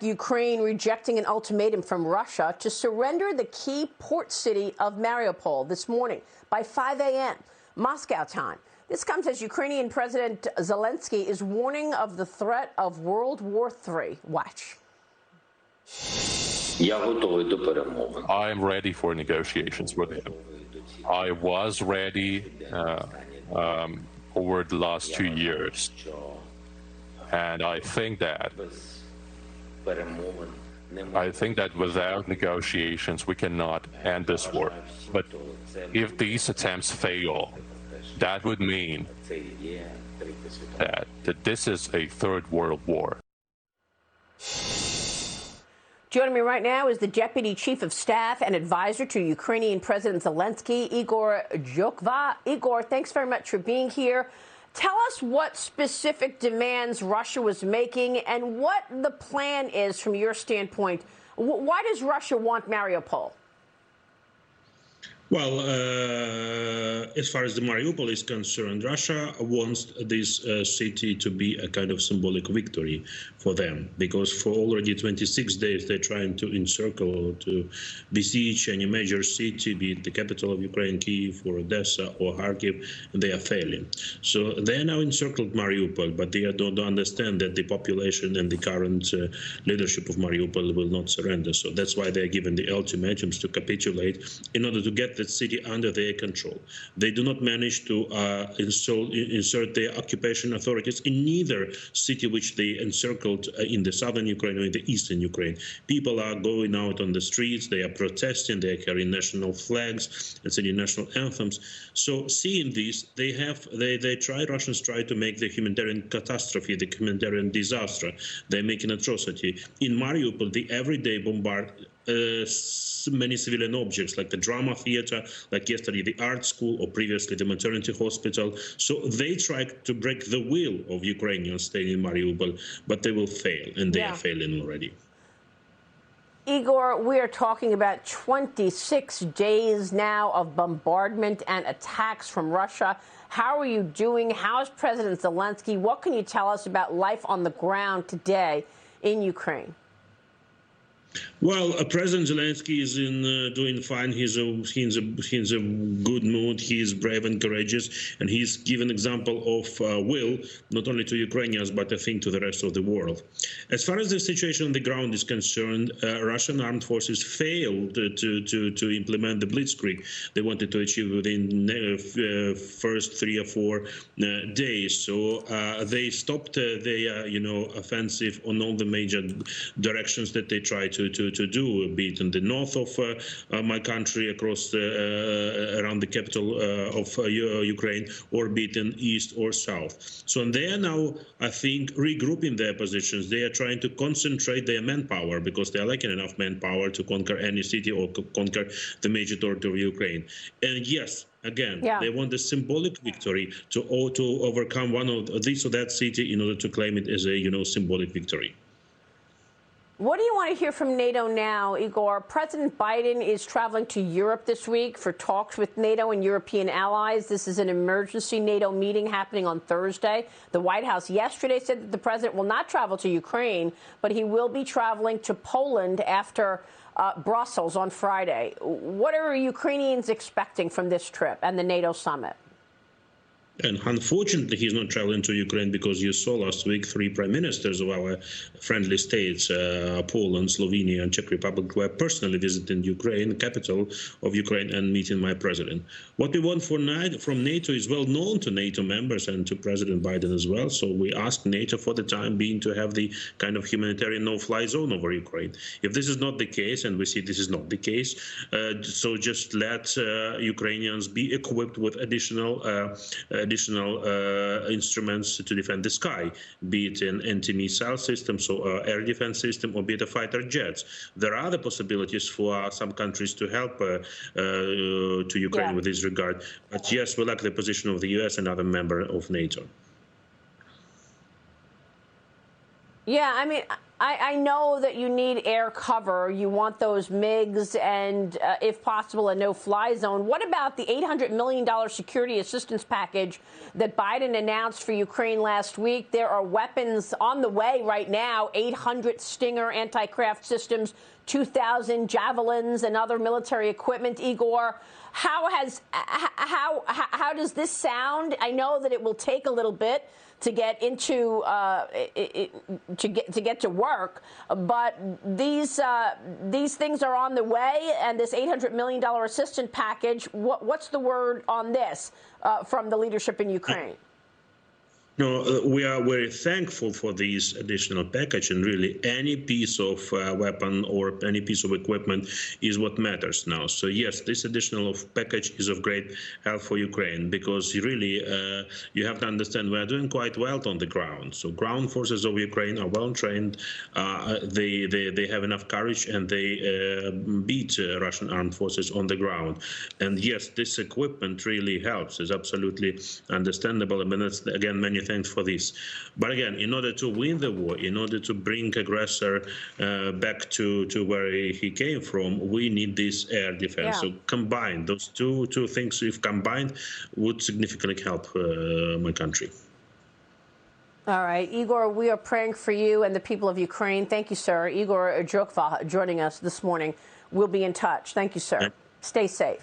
Ukraine rejecting an ultimatum from Russia to surrender the key port city of Mariupol this morning by 5 a.m. Moscow time. This comes as Ukrainian President Zelensky is warning of the threat of World War III. Watch. I am ready for negotiations with him. I was ready over the last 2 years. And I think that without negotiations, we cannot end this war. But if these attempts fail, that would mean that this is a third world war. Joining me right now is the Deputy Chief of Staff and Advisor to Ukrainian President Zelensky, Ihor Zhovkva. Ihor, thanks very much for being here. Tell us what specific demands Russia was making and what the plan is from your standpoint. Why does Russia want Mariupol? Well, as far as the Mariupol is concerned, Russia wants this city to be a kind of symbolic victory for them, because for already 26 days they're trying to encircle, to besiege any major city, be it the capital of Ukraine, Kyiv, or Odessa, or Kharkiv, and they are failing. So they are now encircled Mariupol, but they don't understand that the population and the current leadership of Mariupol will not surrender. So that's why they are given the ultimatums to capitulate in order to get that city under their control. They do not manage to insert their occupation authorities in neither city which they encircled in the southern Ukraine or in the eastern Ukraine. People are going out on the streets, they are protesting, they are carrying national flags and singing national anthems. So seeing this, Russians try to make the humanitarian catastrophe, the humanitarian disaster. They're making atrocity. In Mariupol, they every day bombard many civilian objects, like the drama theater, like yesterday the art school, or previously the maternity hospital. So they try to break the will of Ukrainians staying in Mariupol, but they will fail, and they are failing already. Ihor, we are talking about 26 days now of bombardment and attacks from Russia. How are you doing? How's President Zelensky? What can you tell us about life on the ground today in Ukraine? Well, President Zelensky is doing fine. He's in a good mood. He is brave and courageous, and he's given example of will, not only to Ukrainians, but I think to the rest of the world. As far as the situation on the ground is concerned, Russian armed forces failed to implement the blitzkrieg they wanted to achieve within the first 3 or 4 days. So they stopped their offensive on all the major directions that they tried to do, be it in the north of my country, across around the capital of Ukraine, or be it in east or south. So they are now, I think, regrouping their positions. They are trying to concentrate their manpower, because they are lacking enough manpower to conquer any city or conquer the major territory of Ukraine. And yes, again, they want a symbolic victory to overcome one of this or that city in order to claim it as a symbolic victory. What do you want to hear from NATO now, Ihor? President Biden is traveling to Europe this week for talks with NATO and European allies. This is an emergency NATO meeting happening on Thursday. The White House yesterday said that the president will not travel to Ukraine, but he will be traveling to Poland after Brussels on Friday. What are Ukrainians expecting from this trip and the NATO summit? And unfortunately, he's not traveling to Ukraine, because you saw last week 3 prime ministers of our friendly states, Poland, Slovenia, and Czech Republic, were personally visiting Ukraine, capital of Ukraine, and meeting my president. What we want from NATO is well known to NATO members and to President Biden as well. So we ask NATO for the time being to have the kind of humanitarian no-fly zone over Ukraine. If this is not the case, and we see this is not the case, so just let Ukrainians be equipped with additional instruments to defend the sky, be it an anti-missile system, so air defense system, or be it a fighter jets. There are other possibilities for some countries to help to Ukraine with this regard. But yes, we like the position of the US and other members of NATO. Yeah, I mean, I know that you need air cover. You want those MiGs and, if possible, a no-fly zone. What about the $800 million security assistance package that Biden announced for Ukraine last week? There are weapons on the way right now, 800 Stinger anti-craft systems, 2,000 javelins and other military equipment. Igor, how does this sound? I know that it will take a little bit to get into to get to work, but these things are on the way, and this $800 million assistance package. What's the word on this from the leadership in Ukraine? No, we are very thankful for this additional package, and really any piece of weapon or any piece of equipment is what matters now. So yes, this additional package is of great help for Ukraine, because really you have to understand we are doing quite well on the ground. So ground forces of Ukraine are well trained. They have enough courage, and they beat Russian armed forces on the ground. And yes, this equipment really helps. It's absolutely understandable. I mean, that's, again, many thanks for this. But again, in order to win the war, in order to bring aggressor back to where he came from, we need this air defense. Yeah. So combined, those two things, if combined, would significantly help my country. All right, Igor, we are praying for you and the people of Ukraine. Thank you, sir. Igor Zhovkva joining us this morning. We'll be in touch. Thank you, sir. Yeah. Stay safe.